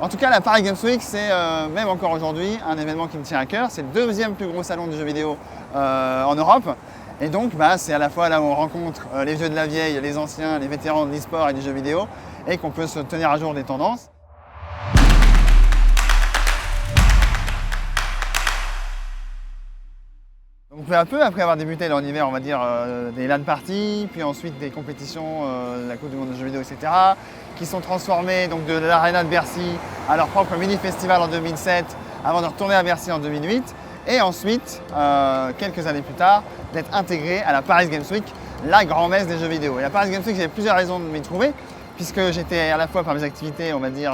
En tout cas, la Paris Games Week, c'est même encore aujourd'hui un événement qui me tient à cœur. C'est le deuxième plus gros salon du jeu vidéo en Europe. Et donc, c'est à la fois là où on rencontre les vieux de la vieille, les anciens, les vétérans de l'e-sport et du jeu vidéo, et qu'on peut se tenir à jour des tendances. Donc peu à peu, après avoir débuté dans l'univers, on va dire, des LAN parties, puis ensuite des compétitions, la Coupe du monde de jeux vidéo, etc., qui sont transformées donc, de l'Arena de Bercy à leur propre mini-festival en 2007, avant de retourner à Bercy en 2008, et ensuite, quelques années plus tard, d'être intégré à la Paris Games Week, la grand-messe des jeux vidéo. Et la Paris Games Week, j'avais plusieurs raisons de m'y trouver, puisque j'étais à la fois par mes activités, on va dire,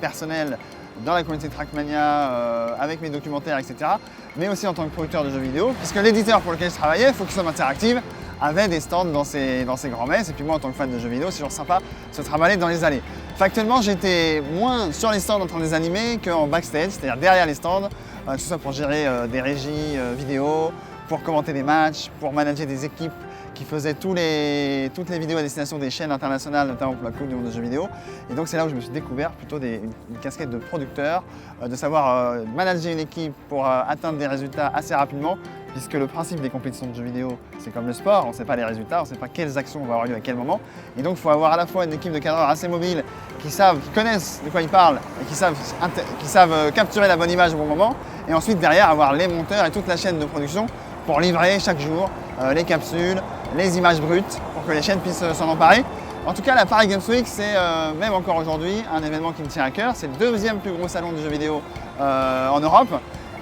personnelles, dans la communauté Trackmania, avec mes documentaires, etc. Mais aussi en tant que producteur de jeux vidéo, puisque l'éditeur pour lequel je travaillais, Focusum Interactive, avait des stands dans ces grands-messes. Et puis moi, en tant que fan de jeux vidéo, c'est toujours sympa de se trimballer dans les allées. Factuellement, j'étais moins sur les stands en train de les animer qu'en backstage, c'est-à-dire derrière les stands, tout ça pour gérer des régies vidéo, pour commenter des matchs, pour manager des équipes qui faisaient toutes les vidéos à destination des chaînes internationales, notamment pour la Coupe du monde de jeux vidéo. Et donc c'est là où je me suis découvert plutôt une casquette de producteur, de savoir manager une équipe pour atteindre des résultats assez rapidement, puisque le principe des compétitions de jeux vidéo, c'est comme le sport, on ne sait pas les résultats, on ne sait pas quelles actions vont avoir lieu à quel moment. Et donc il faut avoir à la fois une équipe de cadreurs assez mobiles, qui connaissent de quoi ils parlent, et qui savent capturer la bonne image au bon moment, et ensuite derrière avoir les monteurs et toute la chaîne de production pour livrer chaque jour les capsules, les images brutes, pour que les chaînes puissent s'en emparer. En tout cas, la Paris Games Week, c'est même encore aujourd'hui un événement qui me tient à cœur. C'est le deuxième plus gros salon du jeu vidéo en Europe.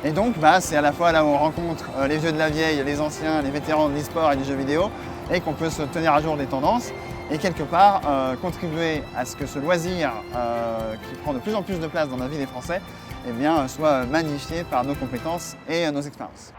Et donc, c'est à la fois là où on rencontre les vieux de la vieille, les anciens, les vétérans de l'e-sport et du jeu vidéo, et qu'on peut se tenir à jour des tendances, et quelque part contribuer à ce que ce loisir, qui prend de plus en plus de place dans la vie des Français, soit magnifié par nos compétences et nos expériences.